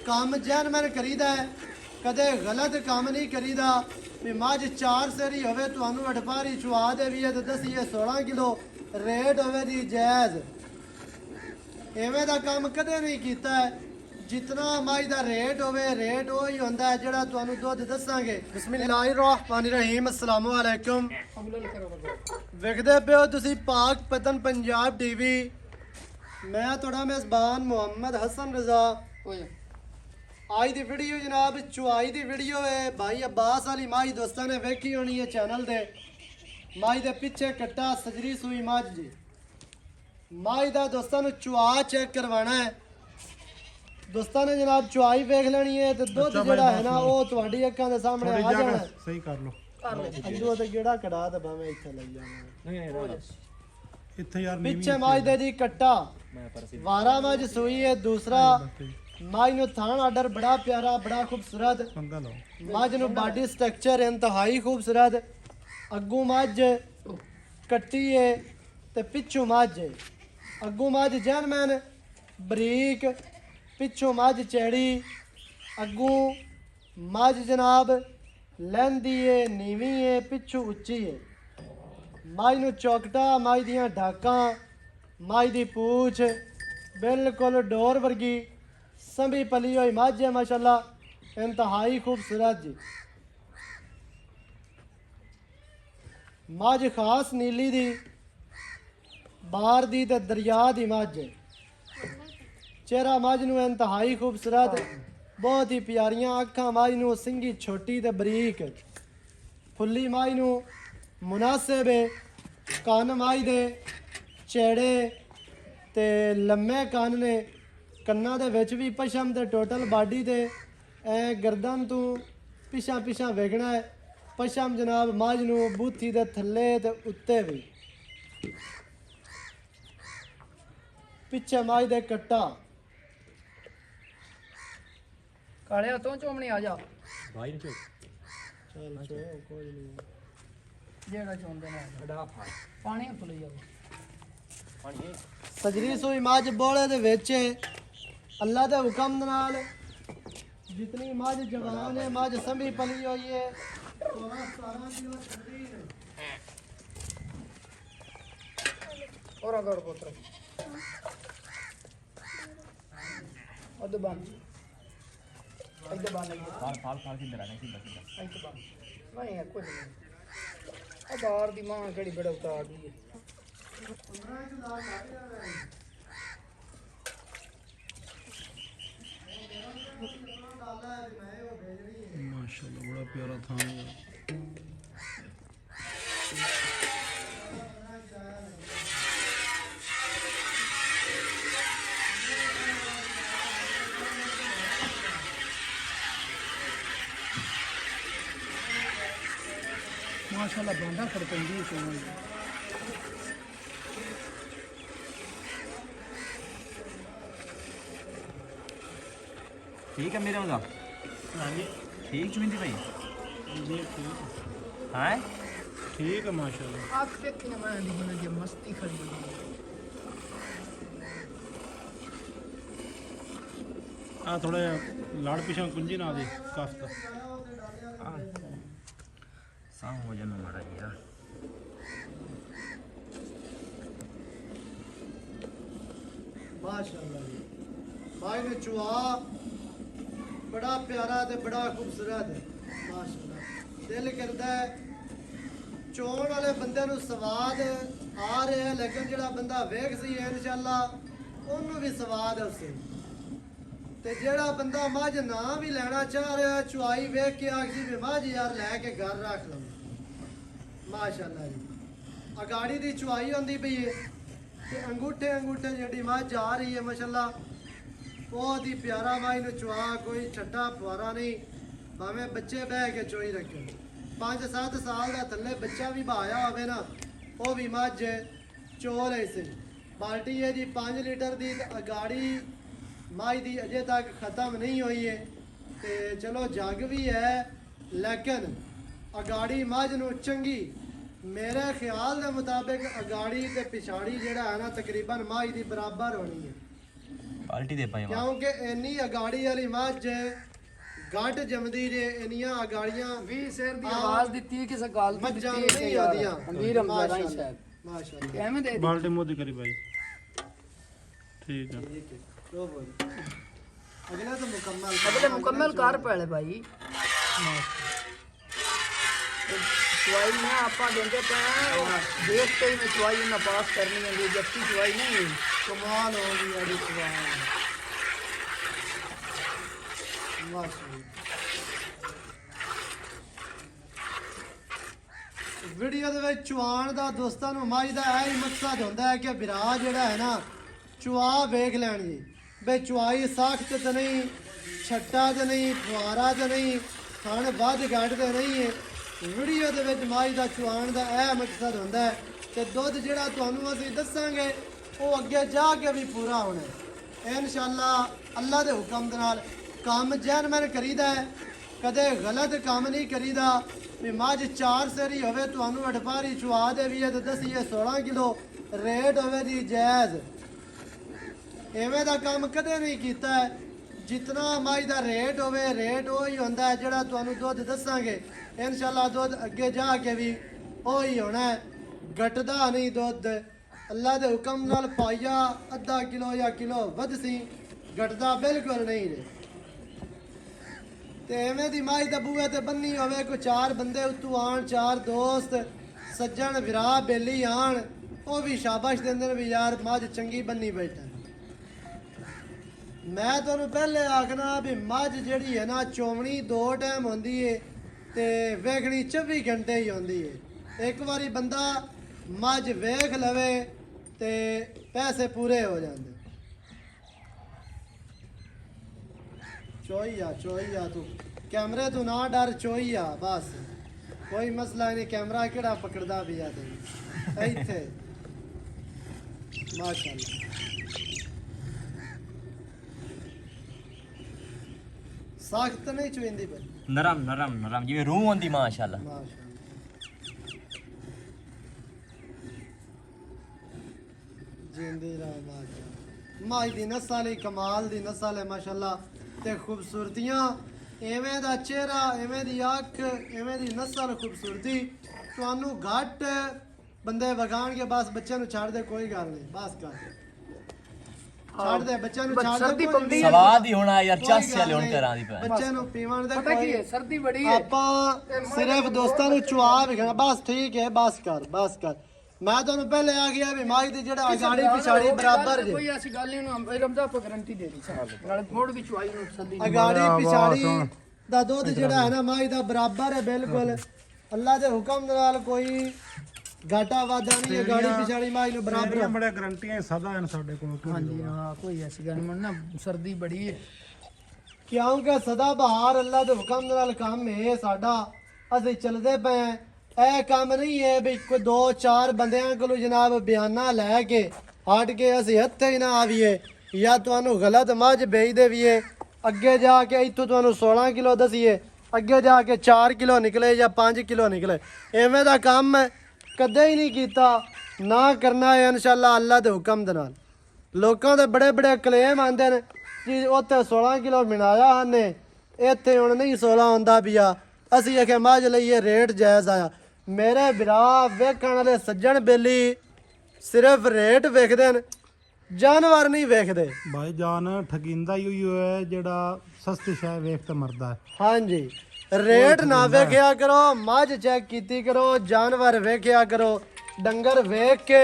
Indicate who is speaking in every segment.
Speaker 1: काम जैनमैन करीदा है, कदे गलत काम नहीं करीदा। भी मझ 4 सेरी होवे तुहानू अठपारी चुआ दे भी है तो दसीए 16 किलो रेट होवे दी जायज़। एवें दा काम कदे नहीं कीता है। जितना मझ दा रेट होवे रेट वही होंदा है जेड़ा तुहानू दुध दसांगे। बिस्मिल्लाहिर्रहमानिर्रहीम, अस्सलामु अलैकुम। वेखदे पे हो तुसी पाक पतन पंजाब टीवी। मैं थोड़ा मेज़बान मोहम्मद हसन रज़ा। आज की वीडियो जनाब चुआई की वीडियो है। भाई अब्बास वाली माई दोस्तों ने वेखी होनी है चैनल दे। माई दे पिछे कट्टा सजरी सूई मझ जी। माई दा दोस्तों ने चुआ चेक करवाना है। दोस्तों ने जनाब चुआई वेख लेनी है तो दुध जड़ा है ना वो तुम्हारी अक्खां दे सामने आ जाना।
Speaker 2: सही कर लो
Speaker 1: अंदू ते गेड़ा कढ़ा ते भाਵੇਂ ਇੱਥੇ ਲਈ ਜਾਣਾ।
Speaker 2: ਇੱਥੇ ਯਾਰ
Speaker 1: ਪਿੱਛੇ ਮਾਈ ਦੇ ਜੀ ਕੱਟਾ 12 ਮਝ ਸੂਈ है। दूसरा माई नु थान आर्डर बड़ा प्यारा बड़ा खूबसूरत।
Speaker 2: पंगा लो
Speaker 1: मझ नु बॉडी स्ट्रक्चर इंतहाई खूबसूरत। अग्गू मझ कट्टी है ते पिछू मझ है। अग्गू मझ जैनमैन बरीक, पिछू मझ चैड़ी। अग्गू मझ जनाब लैंदी है नीवी है, पिछू उच्ची है। मझ नु चौकटा, मझ दियां ढाकां, मझ दी पूछ बिल्कुल डोर वर्गी संभी पली हुई मझ है माशाल्लाह, इंतहाई खूबसूरत जी। मझ खास नीली दी बाहर दी ते दरिया दी मझ है। चेहरा मझ नू इंतहाई खूबसूरत, बहुत ही प्यारियां अखां मझ नू, सिंगी छोटी ते बरीक, फुल्ली मझ नू मुनासिब है। कन मझ दे चेड़े ते लम्मे कन ने। कन्ना दे विच भी पशम ते टोटल बाडी दे ऐ गर्दन तू पिछा पिछा वेखना है। पशम जनाब मझ नू बूथी दे थल्ले ते उत्ते भी। पिछे मझ दे कट्टा
Speaker 3: काले तो चोमनी आ जा
Speaker 2: भाई ने
Speaker 1: चल चो कोई नहीं।
Speaker 3: जेड़ा चोंदे ने बड़ा फाड़ पानी खुली जाओ पानी
Speaker 1: सजरी सूई मझ बोले दे विच अल्लाह दे हुक्म नाल जितनी मझ जवान है, मझ संभी पली हुई है। 16-17 किलो ठंडी है।
Speaker 3: और अगर पुत्र अद बन इधर बन लगी
Speaker 2: फाल किधर आने सीधा सीधा
Speaker 3: इधर बन नहीं है कुछ नहीं। अब बाहर दी मां केड़ी बड़ा उतार दी है।
Speaker 2: माशाल्लाह बड़ा प्यारा था यार।
Speaker 3: माशाल्लाह बांधा खड़कंदी है सोनी।
Speaker 4: ठीक है मेरे मजा ठीक चुमिंदी भाई
Speaker 2: जी ठीक
Speaker 4: हाँ
Speaker 2: ठीक है माशाल्लाह।
Speaker 3: आँख देखी ना मैं दी जे मस्ती खड़ी है।
Speaker 2: आ थोड़ा लाड़ पिछा कुंजी ना दे कफ दा
Speaker 4: साम हो जाना मारा यार।
Speaker 1: माशाल्लाह जी भाई ने चुआ बड़ा प्यारा ते बड़ा खूबसूरत है। माशाल्लाह दिल करदा है चोण वाले बंदे नू स्वाद आ रहा है, लेकिन जेड़ा बंदा वेख सी है इंशाअल्लाह ओनू भी स्वाद है उसे। ते जेड़ा बंदा मझ ना भी लेना चाह रहा है चुआई वेख के आखी भी मझ यार लैके घर रख लो। माशाल्लाह जी अगाड़ी दी चुआई होंदी पई है ते अंगूठे अंगूठे जेड़ी मझ आ रही है माशाल्लाह बहुत ही प्यारा मझ नू चुआ, कोई छट्टा फुआरा नहीं, भावें बच्चे बह के चोई रखे। 5-7 साल का थल्ले बच्चा भी बहाया होवे ना वो भी मझ चोर है। इसे बाल्टी है जी 5 लीटर दी अगाड़ी मझ दी अजे तक ख़त्म नहीं हुई है। ते चलो जग भी है लेकिन अगाड़ी मझ नू चंगी मेरे ख्याल के मुताबिक अगाड़ी ते पिछाड़ी जेड़ा है ना तकरीबन मझ दी बराबर होनी है।
Speaker 4: ਬਾਲਟੀ ਦੇ ਭਾਈ ਵਾਹ
Speaker 1: ਕਿਉਂਕਿ ਇੰਨੀ ਅਗਾੜੀ ਵਾਲੀ ਮੱਝ ਗੱਡ ਜੰਮਦੀ ਜੇ ਇੰਨੀਆਂ ਅਗਾੜੀਆਂ
Speaker 3: 20 ਸਿਰ ਦੀ ਆਵਾਜ਼ ਦਿੱਤੀ ਕਿਸੇ ਗੱਲ ਦੀ
Speaker 1: ਮੱਝਾਂ
Speaker 3: ਦਿੱਤੀ
Speaker 1: ਨਹੀਂ
Speaker 3: ਯਾਰ।
Speaker 1: ਆਉਂਦੀਆਂ।
Speaker 3: ਵੀਰ ਹਮਜ਼ਾਦਾ ਹੀ ਸ਼ਾਇਦ
Speaker 1: ਮਾਸ਼ਾਅੱਲਾ
Speaker 3: ਐਵੇਂ ਦੇ
Speaker 2: ਬਾਲਟੀ ਮੋਦੀ ਕਰੀ ਭਾਈ ਠੀਕ ਆ
Speaker 1: ਠੀਕ ਹੈ ਲੋ ਬੋਲ ਅਗਲਾ ਤਾਂ ਮੁਕੰਮਲ
Speaker 3: ਅਗਲੇ ਮੁਕੰਮਲ ਕਰ ਪਹਿਲੇ ਭਾਈ ਚੁਆਈ ਨਾ ਆਪਾਂ ਦਿੰਦੇ ਪਏ ਹਾਂ ਦੇਖ ਕੇ ਹੀ ਮੈਂ ਚੁਆਈ ਨਾ ਪਾਸ ਕਰਨੀ ਹੈ ਇਹ ਜੱਤੀ ਚੁਆਈ ਨਹੀਂ
Speaker 1: ਕਮਾਲ ਹੋ ਗਈ ਅੜੀ ਸੁਭਾਨ ਮਾਸ਼ਾਅੱਲਾ ਵੀਡੀਓ ਦੇ ਵਿੱਚ ਚੁਆਣ ਦਾ ਦੋਸਤਾਂ ਨੂੰ ਮੱਝ ਦਾ ਇਹ ਹੀ ਮਕਸਦ ਹੁੰਦਾ ਹੈ ਕਿ ਵਿਰਾਹ ਜਿਹੜਾ ਹੈ ਨਾ ਚੁਆ ਵੇਖ ਲੈਣ ਜੀ ਬਈ ਚੁਆਈ ਸਖਤ ਤੇ ਨਹੀਂ ਛੱਟਾ ਤੇ ਨਹੀਂ ਫੁਆਰਾ ਤੇ ਨਹੀਂ ਥਣ ਵੱਧ ਘੱਟ ਤੇ ਨਹੀਂ ਹੈ ਵੀਡੀਓ ਦੇ ਵਿੱਚ ਮੱਝ ਦਾ ਚੁਆਣ ਦਾ ਇਹ ਮਕਸਦ ਹੁੰਦਾ ਹੈ ਤੇ ਦੁੱਧ ਜਿਹੜਾ ਤੁਹਾਨੂੰ ਅਸੀਂ ਦੱਸਾਂਗੇ ਉਹ ਅੱਗੇ ਜਾ ਕੇ ਵੀ ਪੂਰਾ ਹੋਣਾ ਹੈ ਇਨਸ਼ਾਅੱਲਾ ਅੱਲਾ ਦੇ ਹੁਕਮ ਦੇ ਨਾਲ ਕੰਮ ਜੈਨਮਨ ਕਰੀਦਾ ਹੈ ਕਦੇ ਗਲਤ ਕੰਮ ਨਹੀਂ ਕਰੀਦਾ ਵੀ ਮੱਝ 4 ਸੇਰੀ ਹੋਵੇ ਤੁਹਾਨੂੰ ਅਠਪਾਰੀ ਚੁਆ ਦੇ ਵੀ ਤੇ ਦਸੀਏ 16 ਕਿਲੋ ਰੇਟ ਹੋਵੇ ਦੀ ਜਾਇਜ਼ ਐਵੇਂ ਦਾ ਕੰਮ ਕਦੇ ਨਹੀਂ ਕੀਤਾ ਹੈ ਜਿੰਨਾ ਮੱਝ ਦਾ ਰੇਟ ਹੋਵੇ ਰੇਟ ਉਹੀ ਹੁੰਦਾ ਹੈ ਜਿਹੜਾ ਤੁਹਾਨੂੰ ਦੁੱਧ ਦੱਸਾਂਗੇ ਇਨਸ਼ਾਅੱਲਾ ਦੁੱਧ ਅੱਗੇ ਜਾ ਕੇ ਵੀ ਉਹੀ ਹੋਣਾ ਹੈ ਘਟਦਾ ਨਹੀਂ ਦੁੱਧ ਅੱਲਾ ਦੇ ਹੁਕਮ ਨਾਲ ਪਾਇਆ ਅੱਧਾ ਕਿਲੋ ਜਾਂ ਕਿਲੋ ਵੱਧ ਸੀ ਘਟਦਾ ਬਿਲਕੁਲ ਨਹੀਂ ਰੇ ਤੇ ਐਵੇਂ ਦੀ ਮੱਝ ਦਾ ਬੂਹੇ ਤੇ ਬੰਨੀ ਹੋਵੇ ਕੋਈ 4 ਬੰਦੇ ਉੱਤੋਂ ਆਣ 4 ਦੋਸਤ ਸੱਜਣ ਵਿਰਾਹ ਬੇਲੀ ਆਣ ਉਹ ਵੀ ਸ਼ਾਬਾਸ਼ ਦਿੰਦੇ ਨੇ ਵੀ ਯਾਰ ਮੱਝ ਚੰਗੀ ਬੰਨੀ ਬੈਠਾ ਮੈਂ ਤੁਹਾਨੂੰ ਪਹਿਲੇ ਆਖਣਾ ਵੀ ਮੱਝ ਜਿਹੜੀ ਹੈ ਨਾ ਚੋਵਣੀ 2 ਟਾਈਮ ਹੁੰਦੀ ਏ ਤੇ ਵੇਖਣੀ 24 ਘੰਟੇ ਹੀ ਹੁੰਦੀ ਏ ਇੱਕ ਵਾਰੀ ਬੰਦਾ ਮੱਝ ਵੇਖ ਲਵੇ ਤੇ ਪੈਸੇ ਪੂਰੇ ਹੋ ਜਾਂਦੇ ਚੋਈਆ ਤੂੰ ਕੈਮਰੇ ਤੋਂ ਨਾ ਡਰ ਚੋਈਆ ਬਸ ਕੋਈ ਮਸਲਾ ਨਹੀਂ ਕੈਮਰਾ ਕਿਹੜਾ ਪਕੜਦਾ ਵੀ ਆ ਤੇ ਇੱਥੇ ਮਾਸ਼ਾਅੱਲਾ ਸਖਤ ਨਹੀਂ ਚੁੰਦੀ ਬਈ
Speaker 4: ਨਰਮ ਜਿਵੇਂ ਰੂਹ ਹੁੰਦੀ ਮਾਸ਼ਾਅੱਲਾ
Speaker 1: ਮਾਸ਼ਾਅੱਲਾ ਜਿੰਦੀ ਰਹਿ ਮਾਸ਼ਾਅੱਲਾ ਮਾਈ ਦੀ ਨਸਲ ਹੀ ਕਮਾਲ ਦੀ ਨਸਲ ਹੈ ਮਾਸ਼ਾਅੱਲਾ ਤੇ ਖੂਬਸੂਰਤੀਆਂ ਐਵੇਂ ਦਾ ਚਿਹਰਾ ਐਵੇਂ ਦੀ ਅੱਖ ਐਵੇਂ ਦੀ ਨਸਲ ਖੂਬਸੂਰਤੀ ਤੁਹਾਨੂੰ ਘੱਟ ਬੰਦੇ ਵਗਾਣਗੇ ਬਸ ਬੱਚਿਆਂ ਨੂੰ ਛੱਡ ਦੇ ਕੋਈ ਗੱਲ ਨਹੀਂ ਬਸ ਕਰ ਛੱਡ ਦੇ ਬੱਚਿਆਂ ਨੂੰ ਛੱਡ
Speaker 3: ਸਰਦੀ
Speaker 1: ਦੇ
Speaker 3: ਪੰਦੀ
Speaker 4: ਸਵਾਦ ਹੀ ਹੋਣਾ ਯਾਰ
Speaker 1: ਕੋਈ
Speaker 4: ਚੱਸ
Speaker 1: ਗੱਲ
Speaker 4: ਲਿਉਣ
Speaker 1: ਨਹੀਂ।
Speaker 4: ਕਰਾਂ ਦੀ ਪੈ
Speaker 1: ਬੱਚਿਆਂ ਨੂੰ ਪੀਵਣ ਦੇ
Speaker 3: ਪਤਾ ਕੀ
Speaker 1: ਕੋਈ
Speaker 3: ਹੈ ਸਰਦੀ ਬੜੀ ਹੈ
Speaker 1: ਆਪਾਂ ਸਿਰਫ ਦੋਸਤਾਂ ਨੂੰ ਚੁਆ ਵਿਖਣਾ ਬਸ ਠੀਕ ਹੈ ਬਸ ਕਰ ਮੈਂ ਤੁਹਾਨੂੰ ਪਹਿਲੇ ਆ ਗਿਆ ਵੀ ਮਾਈ ਦੀ ਜਿਹੜਾ ਅਗਾੜੀ ਪਿਛਾੜੀ ਬਰਾਬਰ ਜੇ
Speaker 3: ਕੋਈ ਐਸੀ ਗੱਲ ਨਹੀਂ ਉਹਨੂੰ ਰਮਜ਼ਾ ਕੋ ਗਾਰੰਟੀ ਦੇ ਦੀ ਨਾਲ ਮੋੜ ਵੀ ਚੁਆਈ ਨੂੰ ਸੱਦੀ
Speaker 1: ਅਗਾੜੀ ਪਿਛਾੜੀ ਦਾ ਦੁੱਧ ਜਿਹੜਾ ਹੈ ਨਾ ਮਾਈ ਦਾ ਬਰਾਬਰ ਹੈ ਬਿਲਕੁਲ ਅੱਲਾ ਦੇ ਹੁਕਮ ਨਾਲ ਕੋਈ ਘਾਟਾ ਵਾਧਾ ਨਹੀਂ ਅਗਾੜੀ ਪਿਛਾੜੀ ਮਾਈ ਨੂੰ ਬਰਾਬਰ ਹੈ।
Speaker 2: ਬੜੇ ਗਰੰਟੀਆਂ ਸਦਾ ਹਨ ਸਾਡੇ ਕੋਲ
Speaker 3: ਹਾਂਜੀ ਹਾਂ ਕੋਈ ਐਸੀ ਗੱਲ ਨਹੀਂ ਨਾ ਸਰਦੀ ਬੜੀ ਹੈ
Speaker 1: ਕਿਉਂਕਿ ਸਦਾ ਬਹਾਰ ਅੱਲਾ ਦੇ ਹੁਕਮ ਨਾਲ ਕੰਮ ਹੈ ਸਾਡਾ ਅਸੀਂ ਚੱਲਦੇ ਪਏ ਹਾਂ ਇਹ ਕੰਮ ਨਹੀਂ ਹੈ ਵੀ ਕੋਈ 2-4 ਬੰਦਿਆਂ ਕੋਲੋਂ ਜਨਾਬ ਬਿਆਨਾ ਲੈ ਕੇ ਹਟ ਕੇ ਅਸੀਂ ਹੱਥੇ ਹੀ ਨਾ ਆਵੀਏ ਜਾਂ ਤੁਹਾਨੂੰ ਗਲਤ ਮੱਝ ਵੇਚ ਦੇਵੀਏ ਅੱਗੇ ਜਾ ਕੇ ਇੱਥੋਂ ਤੁਹਾਨੂੰ 16 ਕਿਲੋ ਦਸੀਏ ਅੱਗੇ ਜਾ ਕੇ 4 ਕਿਲੋ ਨਿਕਲੇ ਜਾਂ 5 ਕਿਲੋ ਨਿਕਲੇ ਐਵੇਂ ਦਾ ਕੰਮ ਕਦੇ ਹੀ ਨਹੀਂ ਕੀਤਾ ਨਾ ਕਰਨਾ ਹੈ ਇਨਸ਼ਾਅੱਲਾ ਅੱਲਾ ਦੇ ਹੁਕਮ ਦੇ ਨਾਲ ਲੋਕਾਂ ਦੇ ਬੜੇ ਕਲੇਮ ਆਉਂਦੇ ਨੇ ਕਿ ਉੱਥੇ 16 ਕਿਲੋ ਮਿਣਾਇਆ ਹਨੇ ਇੱਥੇ ਹੁਣ ਨਹੀਂ 16 ਹੁੰਦਾ ਪਿਆ ਅਸੀਂ ਆਖਿਆ ਮੱਝ ਲਈਏ ਰੇਟ ਜਾਇਜ਼ ਆਇਆ ਮੇਰੇ ਵੀਰਾ ਵੇਖਣ ਵਾਲੇ ਸੱਜਣ ਬੇਲੀ ਸਿਰਫ ਰੇਟ ਵੇਖਦੇ ਨੇ ਜਾਨਵਰ ਨਹੀਂ ਵੇਖਦੇ
Speaker 2: ਭਾਈ ਜਾਨ ਠਗਿੰਦਾ ਹੀ ਹੈ ਜਿਹੜਾ ਸਸਤੀ ਸ਼ੈ ਵੇਖ ਤੇ ਮਰਦਾ ਹੈ
Speaker 1: ਹਾਂਜੀ ਰੇਟ ਨਾ ਵੇਖਿਆ ਕਰੋ ਮੱਝ ਚੈੱਕ ਕੀਤੀ ਕਰੋ ਜਾਨਵਰ ਵੇਖਿਆ ਕਰੋ ਡੰਗਰ ਵੇਖ ਕੇ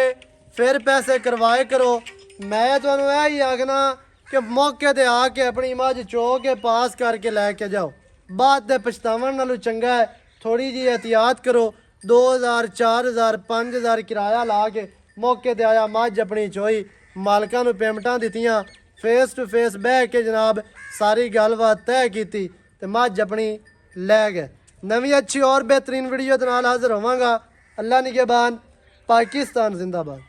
Speaker 1: ਫਿਰ ਪੈਸੇ ਕਰਵਾਏ ਕਰੋ ਮੈਂ ਤੁਹਾਨੂੰ ਇਹ ਹੀ ਆਖਣਾ ਕਿ ਮੌਕੇ ਤੇ ਆ ਕੇ ਆਪਣੀ ਮੱਝ ਚੋ ਕੇ ਪਾਸ ਕਰਕੇ ਲੈ ਕੇ ਜਾਓ ਬਾਅਦ ਦੇ ਪਛਤਾਵਣ ਨਾਲੋਂ ਚੰਗਾ ਹੈ ਥੋੜੀ ਜਿਹੀ ਇਹਤਿਆਤ ਕਰੋ 2000 4000 5000 ਕਿਰਾਇਆ ਲਾ ਕੇ ਮੌਕੇ ਤੇ ਆਇਆ ਮੱਝ ਆਪਣੀ ਚੋਈ ਮਾਲਕਾਂ ਨੂੰ ਪੇਮੈਂਟਾਂ ਦਿੱਤੀਆਂ ਫੇਸ ਟੂ ਫੇਸ ਬਹਿ ਕੇ ਜਨਾਬ ਸਾਰੀ ਗੱਲਬਾਤ ਤੈਅ ਕੀਤੀ ਤੇ ਮੱਝ ਆਪਣੀ ਲੈ ਗਏ ਨਵੀਂ ਅੱਛੀ ਔਰ ਬਿਹਤਰੀਨ ਵੀਡੀਓ ਦੇ ਨਾਲ ਹਾਜ਼ਰ ਹੋਵਾਂਗਾ ਅੱਲਾ ਨਿਗਹਿਬਾਨ ਪਾਕਿਸਤਾਨ ਜ਼ਿੰਦਾਬਾਦ